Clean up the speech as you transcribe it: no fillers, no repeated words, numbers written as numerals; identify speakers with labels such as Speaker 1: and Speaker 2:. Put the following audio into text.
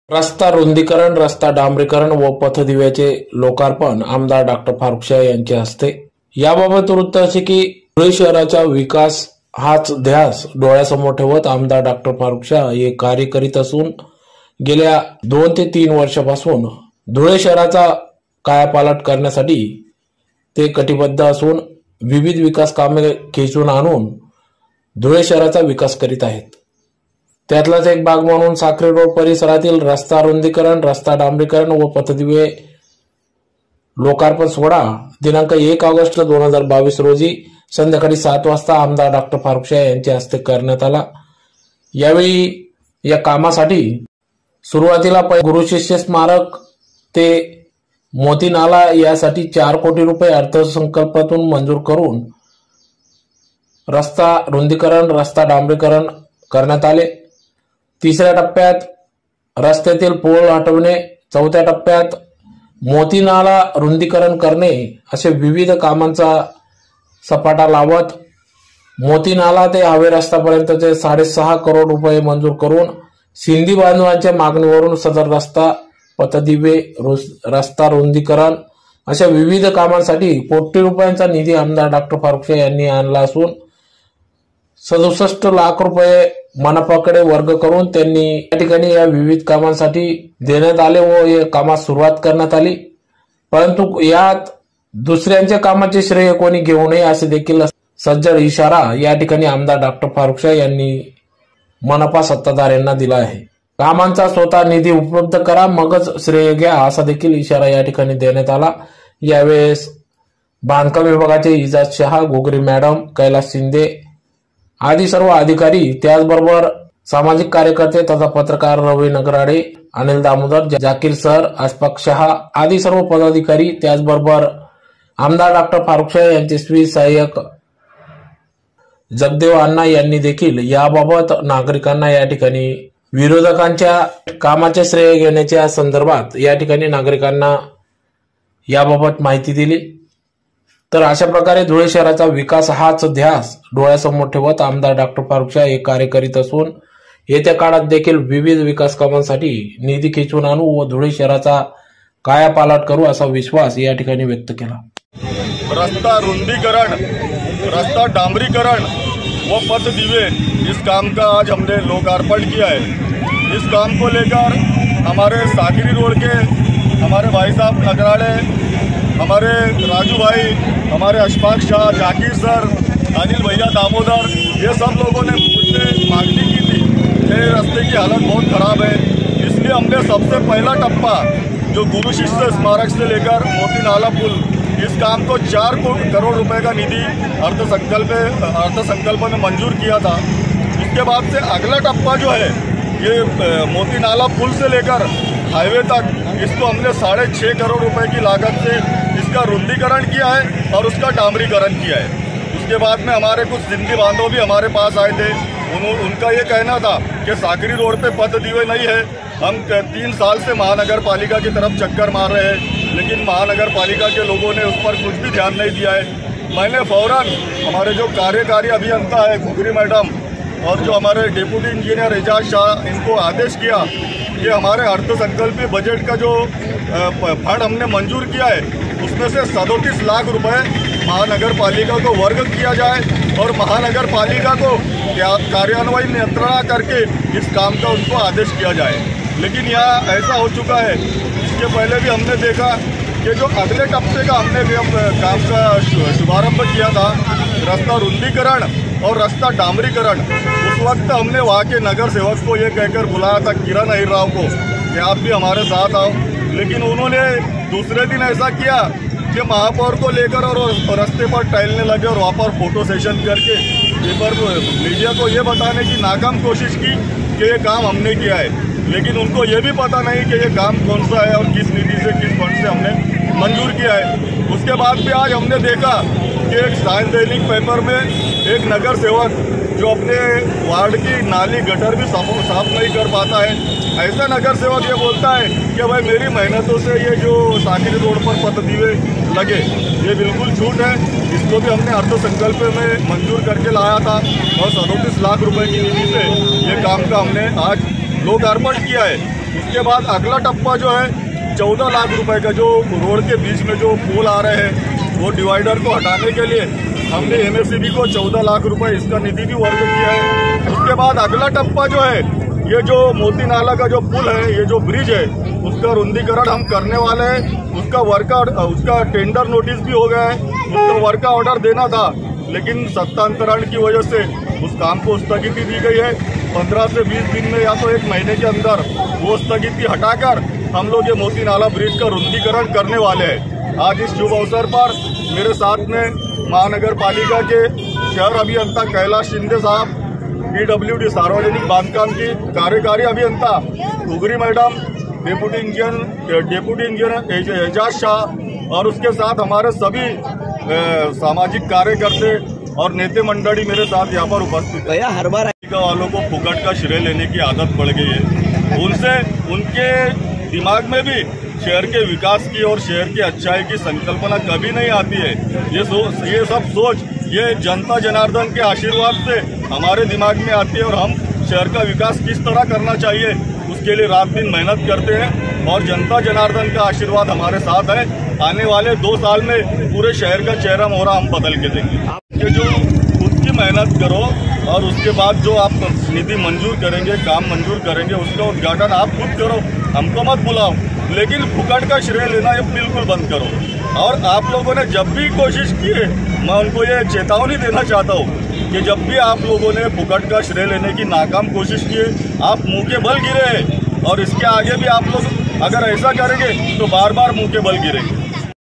Speaker 1: रस्ता रुंदीकरण, रस्ता डांबरीकरण व पथदिव्याचे लोकार्पण आमदार डॉक्टर फारुख शाह यांच्या हस्ते। याबाबत वृत्त असे की धुळे शहराचा विकास हाच ध्यास डोळ्यासमोर ठेवत आमदार डॉक्टर फारुख शाह हे कार्य करीत असून गेल्या 2 ते 3 वर्षापासून धुळे शहराचा कायापालट करण्यासाठी ते कटिबद्ध असून विविध विकास कामे खेचून आणून धुळे शहराचा विकास करीत आहेत। त्यातलाच एक भाग म्हणून साक्री रोड परिसरातील रस्ता रुंदीकरण, रस्ता डांबरीकरण व पथदिवे लोकार्पण सोहळा दिनांक 1 ऑगस्ट 2022 रोजी संध्याकाळी 7 वाजता आमदार डॉक्टर फारुख शाह यांच्या हस्ते करण्यात आला। यावेळी या कामासाठी सुरुवातीला गुरु शिष्य स्मारक ते मोती नाला यासाठी 4 कोटी रुपये अर्थसंकल्पातून मंजूर करून रस्ता रुंदीकरण, रस्ता डांबरीकरण करण्यात आले। 3ऱ्या टप्प्यात रस्त्यातील पोल हटवणे, 4थ्या टप्प्यात मोती नाला रुंदीकरण करणे असे विविध कामांचा सपाटा लावत मोती नाला ते हावे रस्त्यापर्यंतचे 6.5 करोड रुपये मंजूर करून सिंधी बांधवांच्या मागणीवरून सदर रस्ता, पथदिवे, रस्ता रुंदीकरण अशा विविध कामांसाठी कोटी रुपयांचा निधी आमदार डॉक्टर फारुख शाह यांनी आणला असून 67 लाख रुपये मनपाकडे वर्ग करून त्यांनी या ठिकाणी या विविध कामांसाठी देण्यात आले व या कामास सुरुवात करण्यात आली। परंतु यात दुसऱ्यांच्या कामाचे श्रेय कोणी घेऊ नये असे देखील सज्जड इशारा या ठिकाणी आमदार डॉक्टर फारुख शाह यांनी मनपा सत्ताधाऱ्यांना दिला आहे। कामांचा स्वतः निधी उपलब्ध करा, मगच श्रेय घ्या असा देखील इशारा या ठिकाणी देण्यात आला। यावेळेस बांधकाम विभागाचे इजाज शहा, घुगरी मॅडम, कैलास शिंदे आदी सर्व अधिकारी, त्याचबरोबर सामाजिक कार्यकर्ते तथा पत्रकार रवी नगराडे, अनिल दामोदर, जाकीर सर, अशफाक शहा आदी सर्व पदाधिकारी, त्याचबरोबर आमदार डॉक्टर फारुख शाह यांचे स्वी सहाय्यक जगदेव अण्णा यांनी देखील याबाबत नागरिकांना या ठिकाणी विरोधकांच्या कामाचे श्रेय घेण्याच्या संदर्भात या ठिकाणी नागरिकांना याबाबत माहिती दिली। तर अशा प्रकारे धुळे शहराचा विकास हाच ध्यास डोळ्यासमोर ठेवत आमदार डॉक्टर फारुख शाह हे कार्य करीत असून येत्या काळात देखील विविध विकास कामांसाठी निधी खेचून आणू व धुळे शहराचा कायापालट करू असा विश्वास या ठिकाणी व्यक्त केला।
Speaker 2: रस्ता रुंदीकरण, रस्ता डांबरीकरण व पथदिवे, इस काम का आज हमने लोकार्पण किया है। इस काम को लेकर हमारे सागरी रोड के हमारे भाई साहब नगराड़े, हमारे राजू भाई, हमारे अशफाक शाह, जाकीर सर, अनिल भैया दामोदर, ये सब लोगों ने मुझसे मांगनी की थी कि रास्ते की हालत बहुत ख़राब है। इसलिए हमने सबसे पहला टप्पा जो गुरु शिष्य स्मारक से लेकर मोती नाला पुल, इस काम को 4 करोड़ रुपए का निधि अर्थसंकल्प में मंजूर किया था। इसके बाद से अगला टप्पा जो है ये मोती नाला पुल से लेकर हाईवे तक, इसको हमने 6.5 करोड़ रुपए की लागत से इसका रुंदीकरण किया है और उसका डांबरीकरण किया है। उसके बाद में हमारे कुछ सिंधी बांधव भी हमारे पास आए थे। उनका ये कहना था कि साकरी रोड पे पथदिवे नहीं है। हम 3 साल से महानगर पालिका की तरफ चक्कर मार रहे हैं, लेकिन महानगर पालिका के लोगों ने उस पर कुछ भी ध्यान नहीं दिया है। मैंने फौरन हमारे जो कार्यकारी अभियंता है घुगरी मैडम और जो हमारे डिप्टी इंजीनियर इजाज शाह, इनको आदेश किया कि हमारे अर्थसंकल्पीय बजट का जो फंड हमने मंजूर किया है उसमें से 37 लाख रुपए महानगर पालिका को वर्ग किया जाए और महानगर पालिका को कार्यान्वयन नियंत्रणा करके इस काम का उनको आदेश किया जाए। लेकिन यहाँ ऐसा हो चुका है, इसके पहले भी हमने देखा कि जो अगले टप्पे का हमने काम का शुभारंभ किया था, रास्ता रुंदीकरण और रास्ता डांबरीकरण, उस वक्त हमने वहाँ के नगर सेवक को ये कहकर बुलाया था, किरण अहिर राव को, कि आप भी हमारे साथ आओ। लेकिन उन्होंने दूसरे दिन ऐसा किया कि महापौर को लेकर और रास्ते पर टहलने लगे और वहाँ पर फोटो सेशन करके पेपर मीडिया को ये बताने की नाकाम कोशिश की कि ये काम हमने किया है। लेकिन उनको ये भी पता नहीं कि ये काम कौन सा है और किस निधि से, किस फंड से हमने मंजूर किया है। उसके बाद भी आज हमने देखा कि एक साइन दैनिक पेपर में एक नगर सेवक जो अपने वार्ड की नाली गटर भी साफ नहीं कर पाता है, ऐसा नगर सेवक ये बोलता है कि भाई मेरी मेहनतों से ये जो साकरी रोड पर पथदिवे लगे, ये बिल्कुल झूठ है। इसको भी हमने अर्थसंकल्प में मंजूर करके लाया था और 37 लाख रुपए की निधि से ये काम का हमने आज लोकार्पण किया है। उसके बाद अगला टप्पा जो है 14 लाख रुपए का, जो रोड के बीच में जो पोल आ रहे हैं वो डिवाइडर को हटाने के लिए हमने MSCB को 14 लाख रुपए इसका निधि भी वर्ग किया है। उसके बाद अगला टप्पा जो है ये जो मोती नाला का जो पुल है, ये जो ब्रिज है, उसका रुंदीकरण हम करने वाले हैं। उसका टेंडर नोटिस भी हो गया है, उसका वर्क का ऑर्डर देना था, लेकिन सत्तांतरण की वजह से उस काम को स्थगिति दी गई है। 15 से 20 दिन में या तो 1 महीने के अंदर वो स्थगिति हटाकर हम लोग ये मोती नाला ब्रिज का रुंदीकरण करने वाले हैं। आज इस शुभ अवसर पर मेरे साथ में महानगर पालिका के शहर अभियंता कैलाश शिंदे साहब, PWD सार्वजनिक बांधकाम की कार्यकारी अभियंता Ghughri madam, deputy engineer Ejaz Shah और उसके साथ हमारे सभी सामाजिक कार्यकर्ते और नेता मंडली मेरे साथ यहाँ पर उपस्थित है।
Speaker 3: हर बार
Speaker 2: वालों को फुकट का श्रेय लेने की आदत पड़ गई है। उनसे उनके दिमाग में भी शहर के विकास की और शहर की अच्छाई की संकल्पना कभी नहीं आती है। ये सब सोच ये जनता जनार्दन के आशीर्वाद से हमारे दिमाग में आती है और हम शहर का विकास किस तरह करना चाहिए उसके लिए रात दिन मेहनत करते हैं और जनता जनार्दन का आशीर्वाद हमारे साथ है। आने वाले 2 साल में पूरे शहर का चेहरा मोहरा हम बदल के देंगे। ये जो खुद की मेहनत करो और उसके बाद जो आप निधि मंजूर करेंगे, काम मंजूर करेंगे, उसका उद्घाटन आप खुद करो, हमको मत बुलाओ। लेकिन फुकट का श्रेय लेना ये बिल्कुल बंद करो। और आप लोगों ने जब भी कोशिश की है, मैं उनको ये चेतावनी देना चाहता हूँ कि जब भी आप लोगों ने फुकट का श्रेय लेने की नाकाम कोशिश की है, आप मुंह के बल गिरे हैं और इसके आगे भी आप लोग अगर ऐसा करेंगे तो बार बार मुंह के बल गिरेंगे।